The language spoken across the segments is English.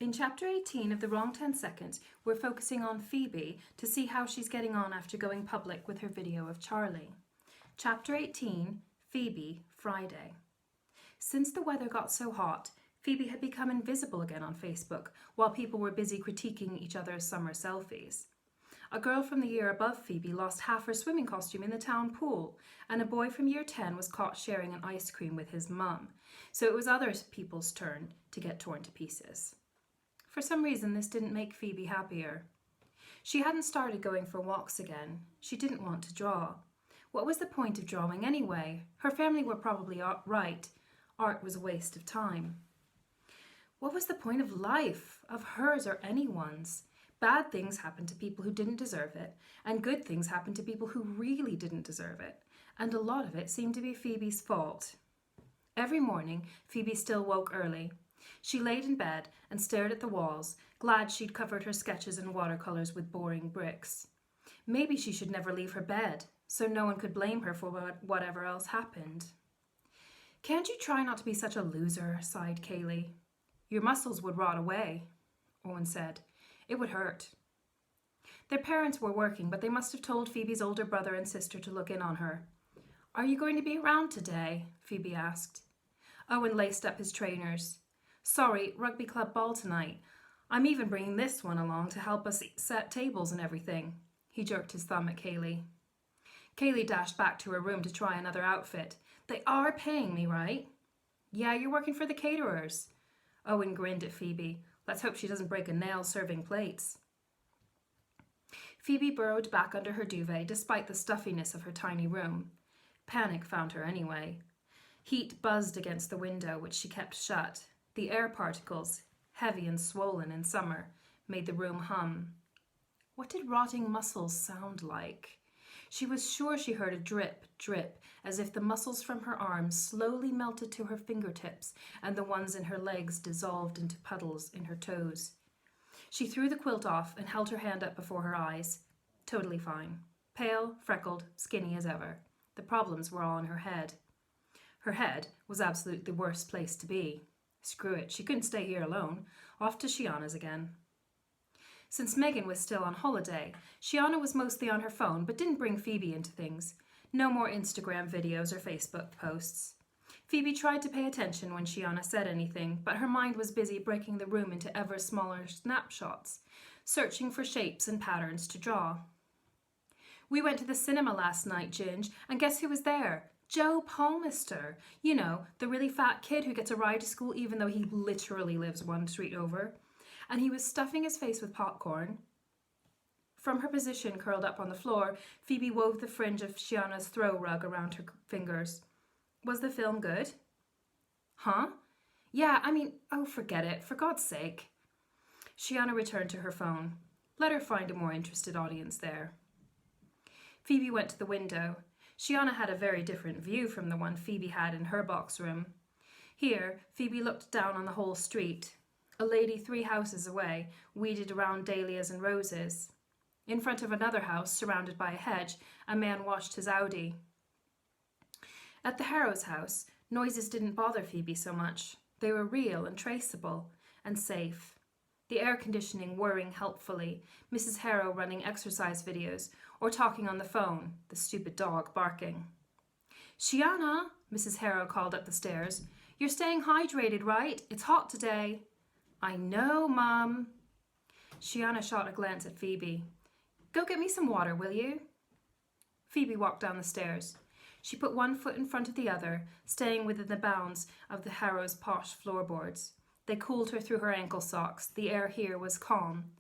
In Chapter 18 of The Wrong 10 Seconds, we're focusing on Phoebe to see how she's getting on after going public with her video of Charlie. Chapter 18, Phoebe, Friday. Since the weather got so hot, Phoebe had become invisible again on Facebook while people were busy critiquing each other's summer selfies. A girl from the year above Phoebe lost half her swimming costume in the town pool, and a boy from year 10 was caught sharing an ice cream with his mum, so it was other people's turn to get torn to pieces. For some reason, this didn't make Phoebe happier. She hadn't started going for walks again. She didn't want to draw. What was the point of drawing anyway? Her family were probably right. Art was a waste of time. What was the point of life, of hers or anyone's? Bad things happened to people who didn't deserve it, and good things happened to people who really didn't deserve it, and a lot of it seemed to be Phoebe's fault. Every morning, Phoebe still woke early. She laid in bed and stared at the walls, glad she'd covered her sketches and watercolours with boring bricks. Maybe she should never leave her bed, so no one could blame her for whatever else happened. "Can't you try not to be such a loser?" sighed Kaylee. "Your muscles would rot away," Owen said. "It would hurt." Their parents were working, but they must have told Phoebe's older brother and sister to look in on her. "Are you going to be around today?" Phoebe asked. Owen laced up his trainers. "Sorry, rugby club ball tonight. I'm even bringing this one along to help us set tables and everything." He jerked his thumb at Kaylee. Kaylee dashed back to her room to try another outfit. "They are paying me, right?" "Yeah, you're working for the caterers." Owen grinned at Phoebe. Let's hope she doesn't break a nail serving plates. Phoebe burrowed back under her duvet despite the stuffiness of her tiny room. Panic found her anyway. Heat buzzed against the window, which she kept shut. The air particles, heavy and swollen in summer, made the room hum. What did rotting muscles sound like? She was sure she heard a drip, drip, as if the muscles from her arms slowly melted to her fingertips and the ones in her legs dissolved into puddles in her toes. She threw the quilt off and held her hand up before her eyes. Totally fine. Pale, freckled, skinny as ever. The problems were all in her head. Her head was absolutely the worst place to be. Screw it, she couldn't stay here alone. Off to Shiana's again. Since Megan was still on holiday, Shiana was mostly on her phone but didn't bring Phoebe into things. No more Instagram videos or Facebook posts. Phoebe tried to pay attention when Shiana said anything, but her mind was busy breaking the room into ever smaller snapshots, searching for shapes and patterns to draw. "We went to the cinema last night, Ginge, and guess who was there? Joe Palmister. You know, the really fat kid who gets a ride to school even though he literally lives one street over. And he was stuffing his face with popcorn." From her position curled up on the floor, Phoebe wove the fringe of Shiana's throw rug around her fingers. "Was the film good?" "Huh? Yeah, oh, forget it, for God's sake." Shiana returned to her phone. Let her find a more interested audience there. Phoebe went to the window. Shiana had a very different view from the one Phoebe had in her box room. Here, Phoebe looked down on the whole street. A lady 3 houses away weeded around dahlias and roses. In front of another house, surrounded by a hedge, a man washed his Audi. At the Harrows' house, noises didn't bother Phoebe so much. They were real and traceable and safe. The air conditioning whirring helpfully, Mrs. Harrow running exercise videos, or talking on the phone, the stupid dog barking. "Shiana," Mrs. Harrow called up the stairs. "You're staying hydrated, right? It's hot today." "I know, Mum." Shiana shot a glance at Phoebe. "Go get me some water, will you?" Phoebe walked down the stairs. She put one foot in front of the other, staying within the bounds of the Harrow's posh floorboards. They cooled her through her ankle socks. The air here was calm,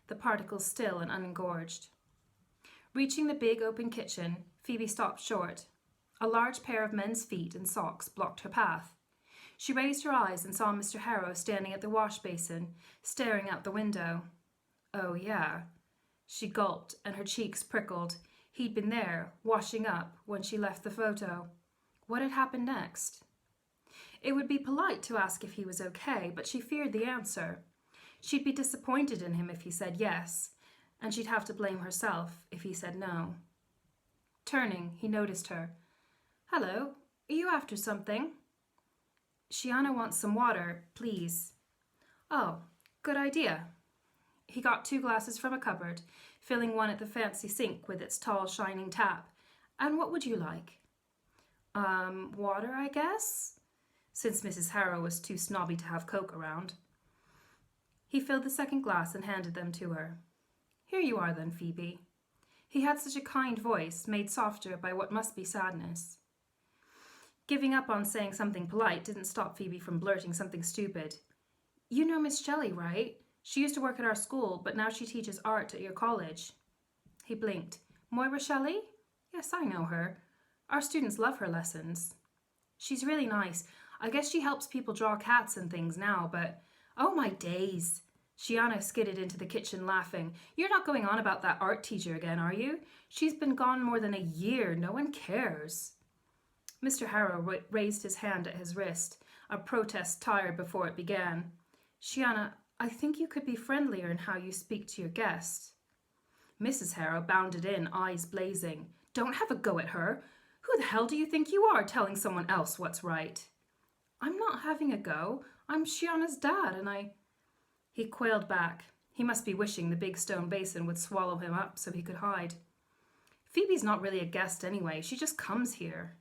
the particles still and unengorged. Reaching the big open kitchen, Phoebe stopped short. A large pair of men's feet in socks blocked her path. She raised her eyes and saw Mr. Harrow standing at the wash basin, staring out the window. Oh, yeah. She gulped and her cheeks prickled. He'd been there, washing up, when she left the photo. What had happened next? It would be polite to ask if he was okay, but she feared the answer. She'd be disappointed in him if he said yes, and she'd have to blame herself if he said no. Turning, he noticed her. "Hello, are you after something?" "Shiana wants some water, please." "Oh, Good idea. He got 2 glasses from a cupboard, filling one at the fancy sink with its tall, shining tap. And what would you like? Water, I guess? Since Mrs. Harrow was too snobby to have Coke around. He filled the second glass and handed them to her. Here you are then, Phoebe. He had such a kind voice, made softer by what must be sadness. Giving up on saying something polite didn't stop Phoebe from blurting something stupid. You know Miss Shelley, right? She used to work at our school, but now she teaches art at your college. He blinked. Moira Shelley? Yes, I know her. Our students love her lessons. She's really nice. I guess she helps people draw cats and things now, but oh my days. Shiana skidded into the kitchen laughing. You're not going on about that art teacher again, are you? She's been gone more than a year. No one cares. Mr. Harrow raised his hand at his wrist, a protest tired before it began. Shiana, I think you could be friendlier in how you speak to your guest. Mrs. Harrow bounded in, eyes blazing. Don't have a go at her. Who the hell do you think you are, telling someone else what's right? I'm not having a go. I'm Shiana's dad, and He quailed back. He must be wishing the big stone basin would swallow him up so he could hide. Phoebe's not really a guest anyway. She just comes here.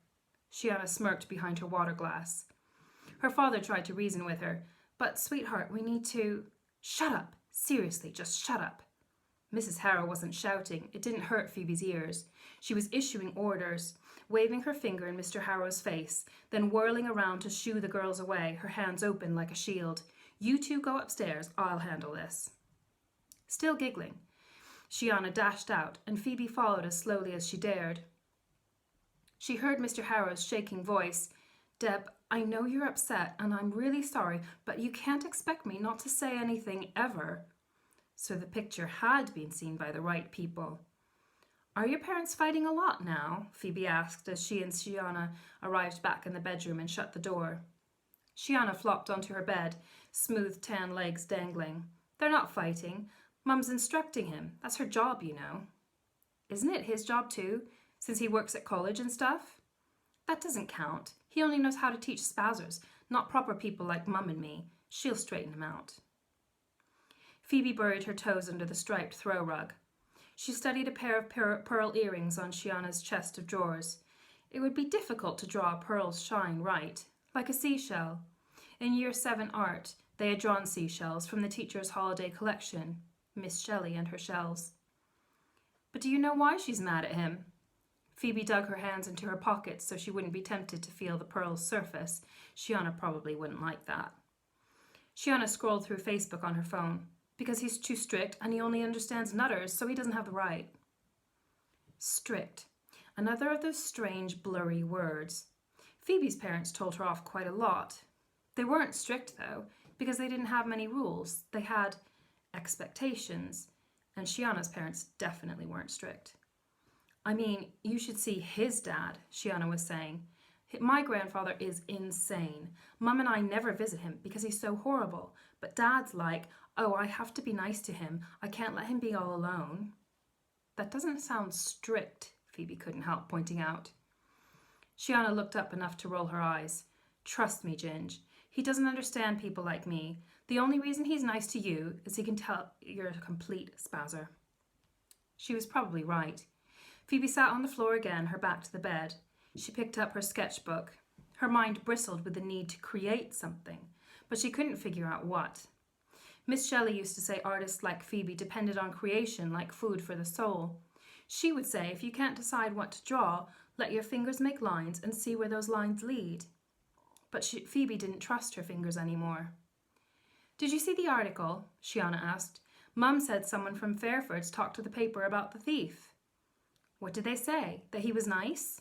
Shiana smirked behind her water glass. Her father tried to reason with her. But, sweetheart, we need to... Shut up. Seriously, just shut up. Mrs. Harrow wasn't shouting. It didn't hurt Phoebe's ears. She was issuing orders, waving her finger in Mr. Harrow's face, then whirling around to shoo the girls away, her hands open like a shield. You two go upstairs. I'll handle this. Still giggling, Shiana dashed out, and Phoebe followed as slowly as she dared. She heard Mr. Harrow's shaking voice. Deb, I know you're upset, and I'm really sorry, but you can't expect me not to say anything ever. So the picture had been seen by the right people. Are your parents fighting a lot now? Phoebe asked as she and Shiana arrived back in the bedroom and shut the door. Shiana flopped onto her bed, smooth tan legs dangling. They're not fighting. Mum's instructing him. That's her job, you know. Isn't it his job too, since he works at college and stuff? That doesn't count. He only knows how to teach spazzers, not proper people like Mum and me. She'll straighten him out. Phoebe buried her toes under the striped throw rug. She studied a pair of pearl earrings on Shiana's chest of drawers. It would be difficult to draw a pearl's shine right, like a seashell. In Year 7 art, they had drawn seashells from the teacher's holiday collection, Miss Shelley and her shells. But do you know why she's mad at him? Phoebe dug her hands into her pockets so she wouldn't be tempted to feel the pearl's surface. Shiana probably wouldn't like that. Shiana scrolled through Facebook on her phone. Because he's too strict and he only understands nutters, so he doesn't have the right. Strict. Another of those strange, blurry words. Phoebe's parents told her off quite a lot. They weren't strict, though, because they didn't have many rules. They had expectations, and Shiana's parents definitely weren't strict. I mean, you should see his dad, Shiana was saying. My grandfather is insane. Mum and I never visit him because he's so horrible. But Dad's like, oh, I have to be nice to him. I can't let him be all alone. That doesn't sound strict, Phoebe couldn't help pointing out. Shiana looked up enough to roll her eyes. Trust me, Ginge. He doesn't understand people like me. The only reason he's nice to you is he can tell you're a complete spazzer. She was probably right. Phoebe sat on the floor again, her back to the bed. She picked up her sketchbook. Her mind bristled with the need to create something, but she couldn't figure out what. Miss Shelley used to say artists like Phoebe depended on creation like food for the soul. She would say if you can't decide what to draw, let your fingers make lines and see where those lines lead. But Phoebe didn't trust her fingers anymore. Did you see the article? Shiana asked. Mum said someone from Fairford's talked to the paper about the thief. What did they say? That he was nice?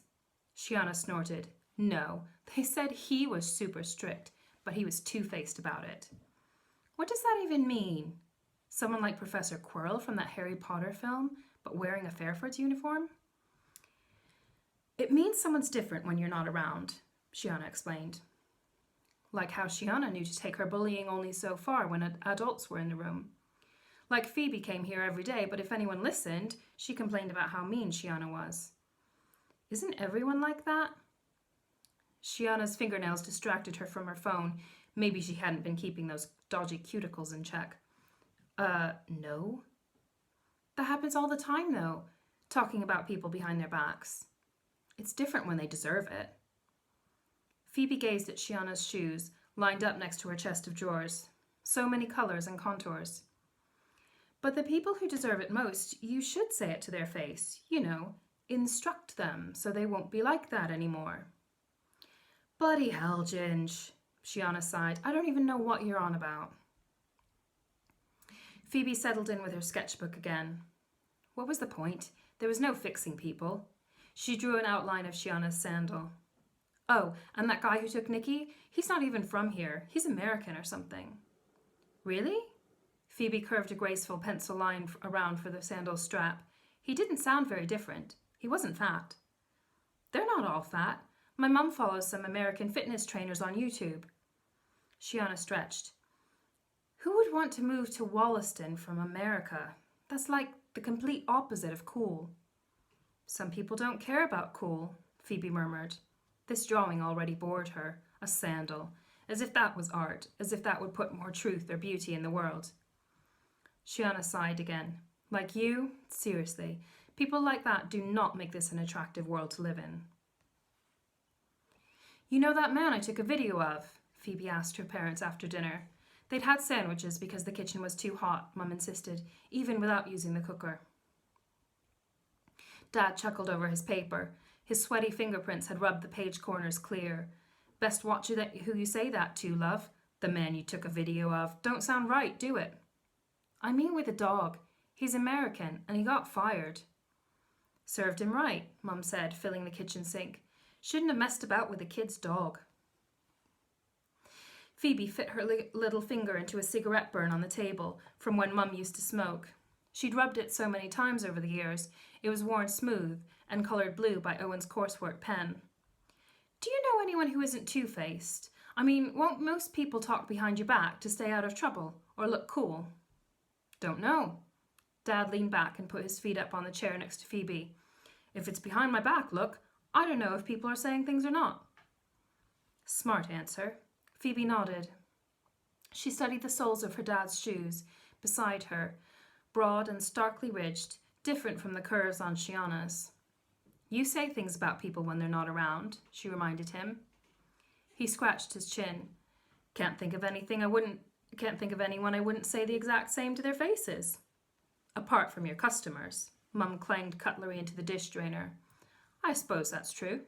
Shiana snorted. No, they said he was super strict, but he was two-faced about it. What does that even mean? Someone like Professor Quirrell from that Harry Potter film, but wearing a Fairford's uniform? It means someone's different when you're not around, Shiana explained. Like how Shiana knew to take her bullying only so far when adults were in the room. Like Phoebe came here every day, but if anyone listened, she complained about how mean Shiana was. Isn't everyone like that? Shiana's fingernails distracted her from her phone. Maybe she hadn't been keeping those dodgy cuticles in check. No. That happens all the time, though, talking about people behind their backs. It's different when they deserve it. Phoebe gazed at Shiana's shoes, lined up next to her chest of drawers. So many colours and contours. But the people who deserve it most, you should say it to their face. You know, instruct them so they won't be like that anymore. Bloody hell, Ginge, Shiana sighed. I don't even know what you're on about. Phoebe settled in with her sketchbook again. What was the point? There was no fixing people. She drew an outline of Shiana's sandal. Oh, and that guy who took Nikki? He's not even from here. He's American or something. Really? Phoebe curved a graceful pencil line around for the sandal's strap. He didn't sound very different. He wasn't fat. They're not all fat. My mum follows some American fitness trainers on YouTube. Shiana stretched. Who would want to move to Wollaston from America? That's like the complete opposite of cool. Some people don't care about cool, Phoebe murmured. This drawing already bored her. A sandal. As if that was art. As if that would put more truth or beauty in the world. Shiana sighed again. Like you? Seriously. People like that do not make this an attractive world to live in. You know that man I took a video of? Phoebe asked her parents after dinner. They'd had sandwiches because the kitchen was too hot, Mum insisted, even without using the cooker. Dad chuckled over his paper. His sweaty fingerprints had rubbed the page corners clear. Best watch who you say that to, love. The man you took a video of. Don't sound right, do it? I mean with a dog. He's American, and he got fired. Served him right, Mum said, filling the kitchen sink. Shouldn't have messed about with a kid's dog. Phoebe fit her little finger into a cigarette burn on the table from when Mum used to smoke. She'd rubbed it so many times over the years, it was worn smooth and coloured blue by Owen's coarsework pen. Do you know anyone who isn't two-faced? I mean, won't most people talk behind your back to stay out of trouble or look cool? Don't know. Dad leaned back and put his feet up on the chair next to Phoebe. If it's behind my back, look, I don't know if people are saying things or not. Smart answer. Phoebe nodded. She studied the soles of her dad's shoes beside her, broad and starkly ridged, different from the curves on Shiana's. You say things about people when they're not around, she reminded him. He scratched his chin. Can't think of anyone I wouldn't say the exact same to their faces. Apart from your customers. Mum clanged cutlery into the dish drainer. I suppose that's true.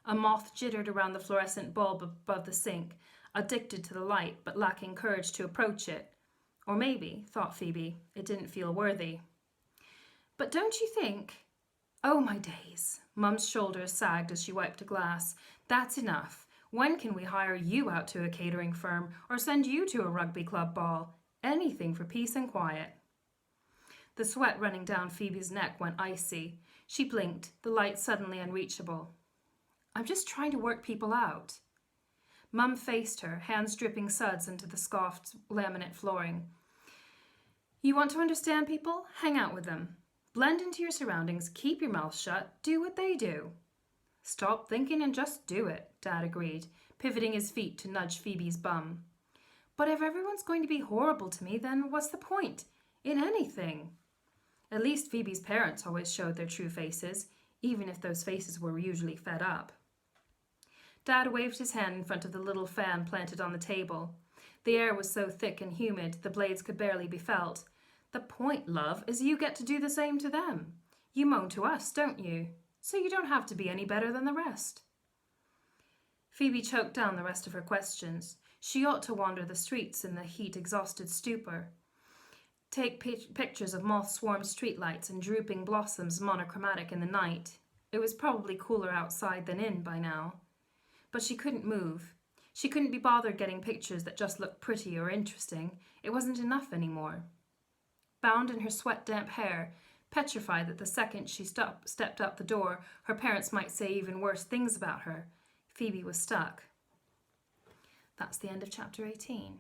A moth jittered around the fluorescent bulb above the sink, addicted to the light but lacking courage to approach it. Or maybe, thought Phoebe, it didn't feel worthy. But don't you think... Oh, my days. Mum's shoulders sagged as she wiped a glass. That's enough. When can we hire you out to a catering firm or send you to a rugby club ball? Anything for peace and quiet. The sweat running down Phoebe's neck went icy. She blinked, the light suddenly unreachable. I'm just trying to work people out. Mum faced her, hands dripping suds into the scoffed laminate flooring. You want to understand people? Hang out with them. Blend into your surroundings, keep your mouth shut, do what they do. Stop thinking and just do it, Dad agreed, pivoting his feet to nudge Phoebe's bum. But if everyone's going to be horrible to me, then what's the point? In anything. At least Phoebe's parents always showed their true faces, even if those faces were usually fed up. Dad waved his hand in front of the little fan planted on the table. The air was so thick and humid, the blades could barely be felt. The point, love, is you get to do the same to them. You moan to us, don't you? So you don't have to be any better than the rest. Phoebe choked down the rest of her questions. She ought to wander the streets in the heat-exhausted stupor. Take pictures of moth-swarmed streetlights and drooping blossoms monochromatic in the night. It was probably cooler outside than in by now. But she couldn't move. She couldn't be bothered getting pictures that just looked pretty or interesting. It wasn't enough anymore. Bound in her sweat-damp hair, petrified that the second she stepped up the door, her parents might say even worse things about her, Phoebe was stuck. That's the end of chapter 18.